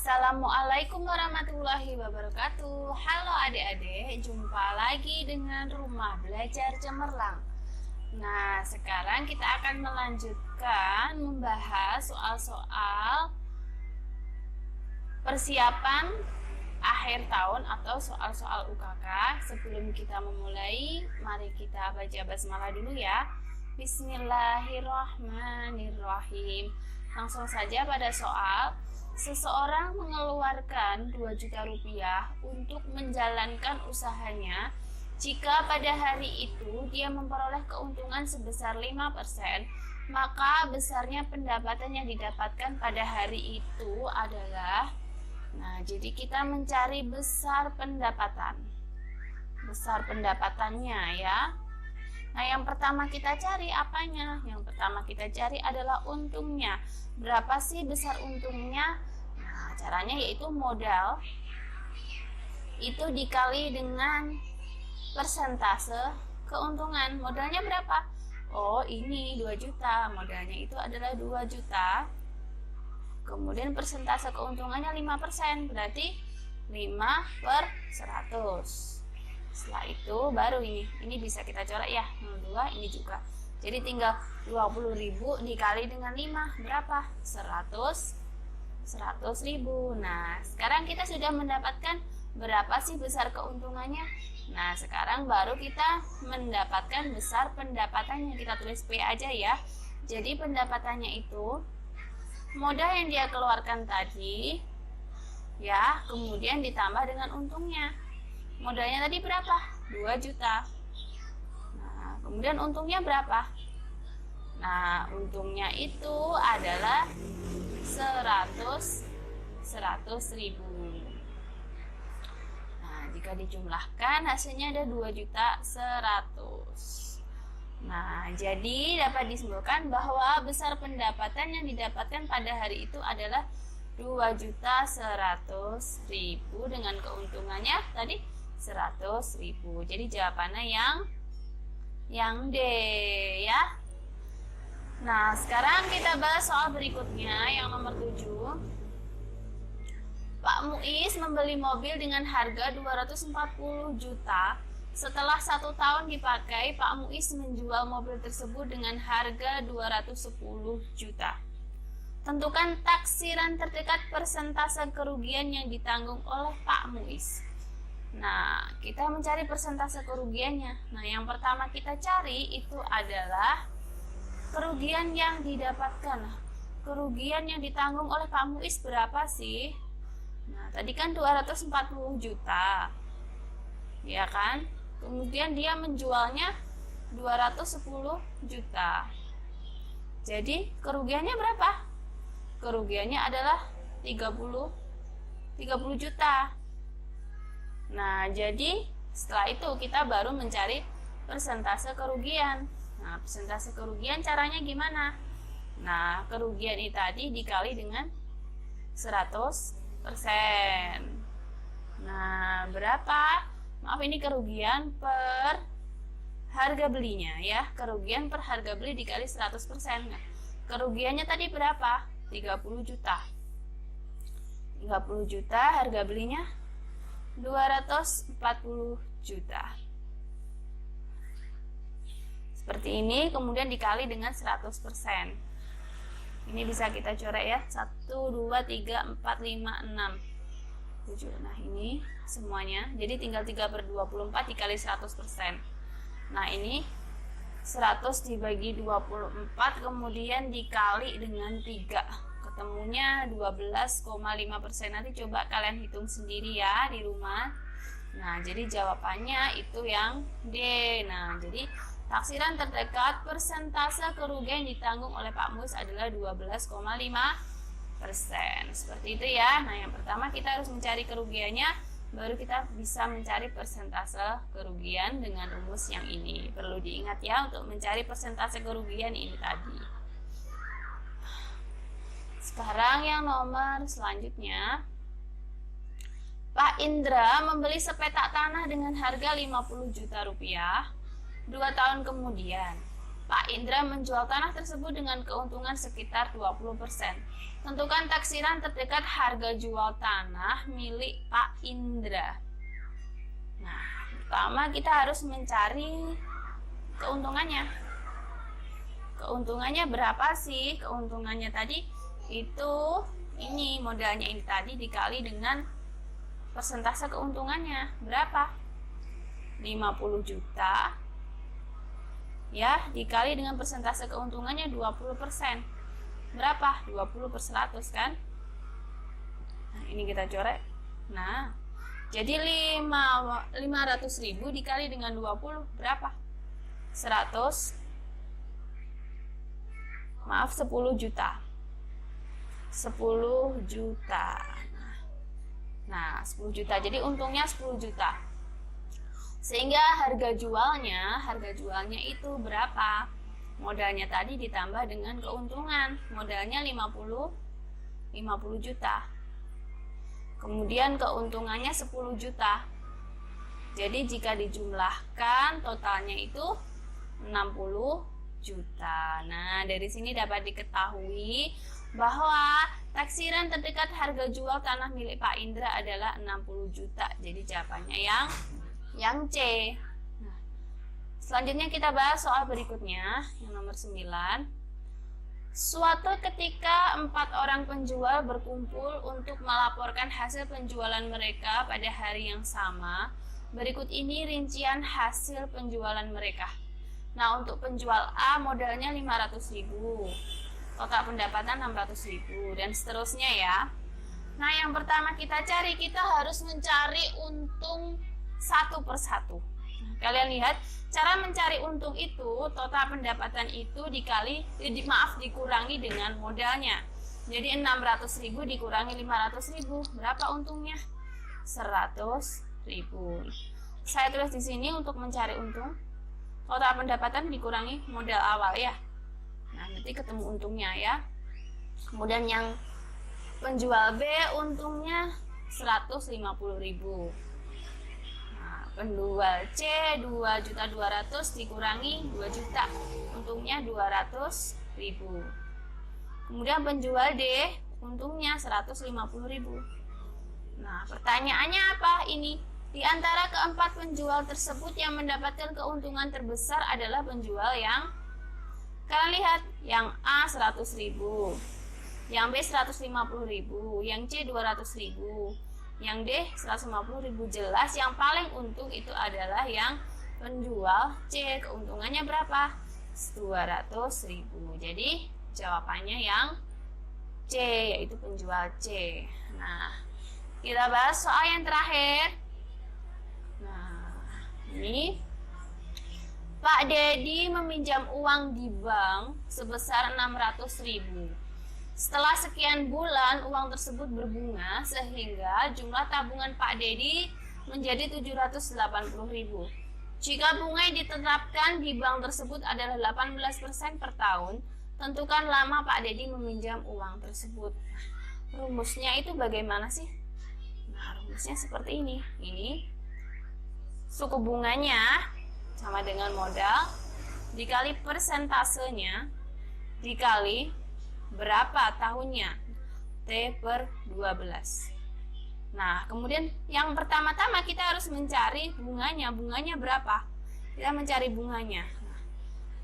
Assalamualaikum warahmatullahi wabarakatuh. Halo adik-adik, jumpa lagi dengan Rumah Belajar Cemerlang. Nah, sekarang kita akan melanjutkan membahas soal-soal persiapan akhir tahun atau soal-soal UKK. Sebelum kita memulai, mari kita baca basmalah dulu ya. Bismillahirrahmanirrahim. Langsung saja pada soal. Seseorang mengeluarkan 2 juta rupiah untuk menjalankan usahanya jika pada hari itu dia memperoleh keuntungan sebesar 5%, maka besarnya pendapatan yang didapatkan pada hari itu adalah, nah jadi kita mencari besar pendapatan. Besar pendapatannya ya. Nah, yang pertama kita cari apanya? Yang pertama kita cari adalah untungnya. Berapa sih besar untungnya? Nah, caranya yaitu modal itu dikali dengan persentase keuntungan. Modalnya berapa? Oh, ini 2 juta. Modalnya itu adalah 2 juta. Kemudian persentase keuntungannya 5%. Berarti 5/100. Setelah itu baru ini bisa kita coret ya, 02 ini juga. Jadi tinggal 20.000 dikali dengan 5 berapa? 100.000. Nah, sekarang kita sudah mendapatkan berapa sih besar keuntungannya? Nah, sekarang baru kita mendapatkan besar pendapatannya. Kita tulis P aja ya. Jadi pendapatannya itu modal yang dia keluarkan tadi ya, kemudian ditambah dengan untungnya. Modalnya tadi berapa? 2 juta. Nah, kemudian untungnya berapa? Nah, untungnya itu adalah 100.000. Nah, jika dijumlahkan hasilnya ada 2.100.000. Nah, jadi dapat disimpulkan bahwa besar pendapatan yang didapatkan pada hari itu adalah 2.100.000 dengan keuntungannya tadi 100.000. Jadi jawabannya yang D ya. Nah, sekarang kita bahas soal berikutnya yang nomor 7. Pak Muiz membeli mobil dengan harga 240 juta. Setelah 1 tahun dipakai, Pak Muiz menjual mobil tersebut dengan harga 210 juta. Tentukan taksiran terdekat persentase kerugian yang ditanggung oleh Pak Muiz. Nah, kita mencari persentase kerugiannya. Nah, yang pertama kita cari itu adalah kerugian yang didapatkan. Kerugian yang ditanggung oleh Pak Muiz berapa sih? Nah, tadi kan 240 juta. Ya kan? Kemudian dia menjualnya 210 juta. Jadi, kerugiannya berapa? Kerugiannya adalah 30 juta. Nah, jadi setelah itu kita baru mencari persentase kerugian. Nah, persentase kerugian caranya gimana? Nah, kerugian ini tadi dikali dengan 100%. Nah, berapa? Maaf, ini kerugian per harga belinya ya. Kerugian per harga beli dikali 100%. Nah, kerugiannya tadi berapa? 30 juta. 30 juta harga belinya 240 juta. Seperti ini, kemudian dikali dengan 100%. Ini bisa kita coret ya. 1, 2, 3, 4, 5, 6, 7. Nah, ini semuanya. Jadi tinggal 3/24 dikali 100%. Nah, ini 100 dibagi 24, kemudian dikali dengan 3. Ketemunya 12,5%. Nanti coba kalian hitung sendiri ya di rumah. Nah, jadi jawabannya itu yang D. Nah, jadi taksiran terdekat persentase kerugian yang ditanggung oleh Pak Muiz adalah 12,5%. Seperti itu ya. Nah, yang pertama kita harus mencari kerugiannya, baru kita bisa mencari persentase kerugian dengan rumus yang ini. Perlu diingat ya untuk mencari persentase kerugian ini tadi. Sekarang yang nomor selanjutnya, Pak Indra membeli sepetak tanah dengan harga 50 juta rupiah 2 tahun kemudian. Pak Indra menjual tanah tersebut dengan keuntungan sekitar 20%. Tentukan taksiran terdekat harga jual tanah milik Pak Indra. Nah, pertama kita harus mencari keuntungannya. Keuntungannya berapa sih? Keuntungannya tadi itu ini modalnya ini tadi dikali dengan persentase keuntungannya. Berapa? 50 juta ya dikali dengan persentase keuntungannya 20%. Berapa? 20/100 kan? Nah, ini kita coret. Nah, jadi 500.000 dikali dengan 20 berapa? 10 juta. 10 juta. Nah, 10 juta. Jadi untungnya 10 juta. Sehingga harga jualnya itu berapa? Modalnya tadi ditambah dengan keuntungan. Modalnya 50 juta. Kemudian keuntungannya 10 juta. Jadi jika dijumlahkan totalnya itu 60 juta. Nah, dari sini dapat diketahui bahwa taksiran terdekat harga jual tanah milik Pak Indra adalah 60 juta. Jadi jawabannya yang C. Nah, selanjutnya kita bahas soal berikutnya, yang nomor 9. Suatu ketika 4 orang penjual berkumpul untuk melaporkan hasil penjualan mereka pada hari yang sama. Berikut ini rincian hasil penjualan mereka. Nah, untuk penjual A modalnya 500.000, total pendapatan 600.000, dan seterusnya ya. Nah, yang pertama kita harus mencari untung satu persatu. Nah, kalian lihat cara mencari untung itu total pendapatan itu dikurangi dengan modalnya. Jadi 600.000 dikurangi 500.000 berapa untungnya? 100.000. Saya tulis di sini untuk mencari untung total pendapatan dikurangi modal awal ya. Nah, nanti ketemu untungnya ya. Kemudian yang penjual B untungnya 150.000. Penjual C 2.200.000 dikurangi 2 juta, untungnya 200.000. Kemudian penjual D untungnya 150.000. Nah, pertanyaannya apa ini? Di antara keempat penjual tersebut yang mendapatkan keuntungan terbesar adalah penjual yang kalian lihat, yang A 100.000, yang B 150.000, yang C 200.000. Yang D 150.000. Jelas yang paling untung itu adalah yang penjual C. Keuntungannya berapa? 200.000. Jadi jawabannya yang C, yaitu penjual C. Nah, kita bahas soal yang terakhir. Nah, ini Pak Dedi meminjam uang di bank sebesar 600.000. Setelah sekian bulan, uang tersebut berbunga sehingga jumlah tabungan Pak Dedi menjadi 780.000. Jika bunga yang ditetapkan di bank tersebut adalah 18% per tahun, tentukan lama Pak Dedi meminjam uang tersebut. Rumusnya itu bagaimana sih? Nah, rumusnya seperti ini. Ini suku bunganya sama dengan modal dikali persentasenya dikali berapa tahunnya? T/12. Nah, kemudian yang pertama-tama kita harus mencari bunganya. Bunganya berapa? Kita mencari bunganya. Nah,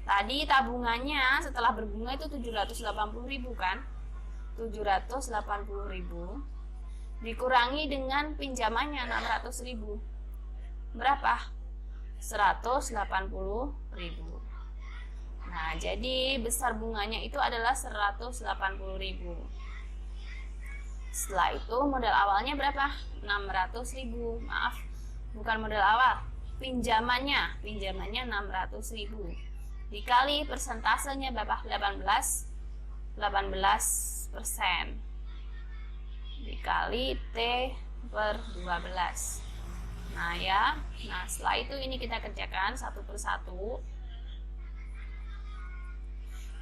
tadi tabungannya setelah berbunga itu 780.000 kan? 780.000 dikurangi dengan pinjamannya 600.000. Berapa? 180.000. Nah, jadi besar bunganya itu adalah 180.000. Setelah itu modal awalnya berapa? 600.000. Maaf, bukan modal awal, pinjamannya 600.000. Dikali persentasenya berapa? 18%. Dikali T/12. Nah ya, setelah itu ini kita kerjakan satu persatu.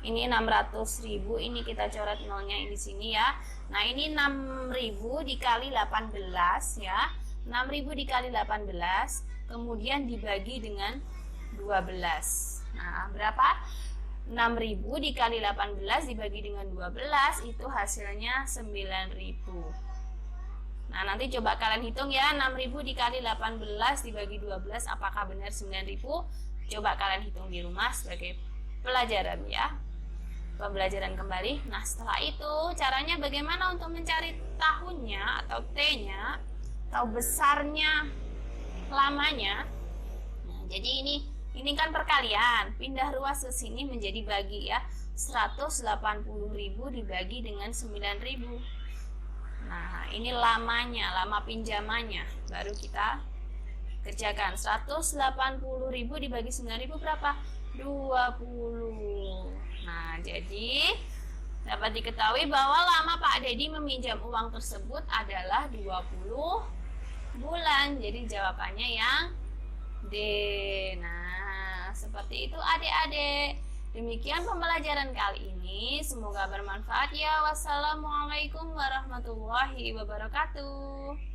Ini 600.000, ini kita coret nolnya di sini ya. Nah, ini 6.000 dikali 18 ya. 6.000 dikali 18, kemudian dibagi dengan 12. Nah, berapa? 6.000 dikali 18 dibagi dengan 12 itu hasilnya 9.000. Nah, nanti coba kalian hitung ya, 6.000 dikali 18 dibagi 12 apakah benar 9.000? Coba kalian hitung di rumah sebagai pelajaran ya. Pembelajaran kembali. Nah, setelah itu caranya bagaimana untuk mencari tahunnya atau T-nya atau besarnya lamanya. Nah, jadi ini kan perkalian, pindah ruas ke sini menjadi bagi ya. 180.000 dibagi dengan 9.000. Nah, ini lamanya, lama pinjamannya. Baru kita kerjakan. 180.000 dibagi 9.000 berapa? 20. Nah, jadi dapat diketahui bahwa lama Pak Dedi meminjam uang tersebut adalah 20 bulan. Jadi jawabannya yang D. Nah, seperti itu adik-adik. Demikian pembelajaran kali ini. Semoga bermanfaat ya. Wassalamualaikum warahmatullahi wabarakatuh.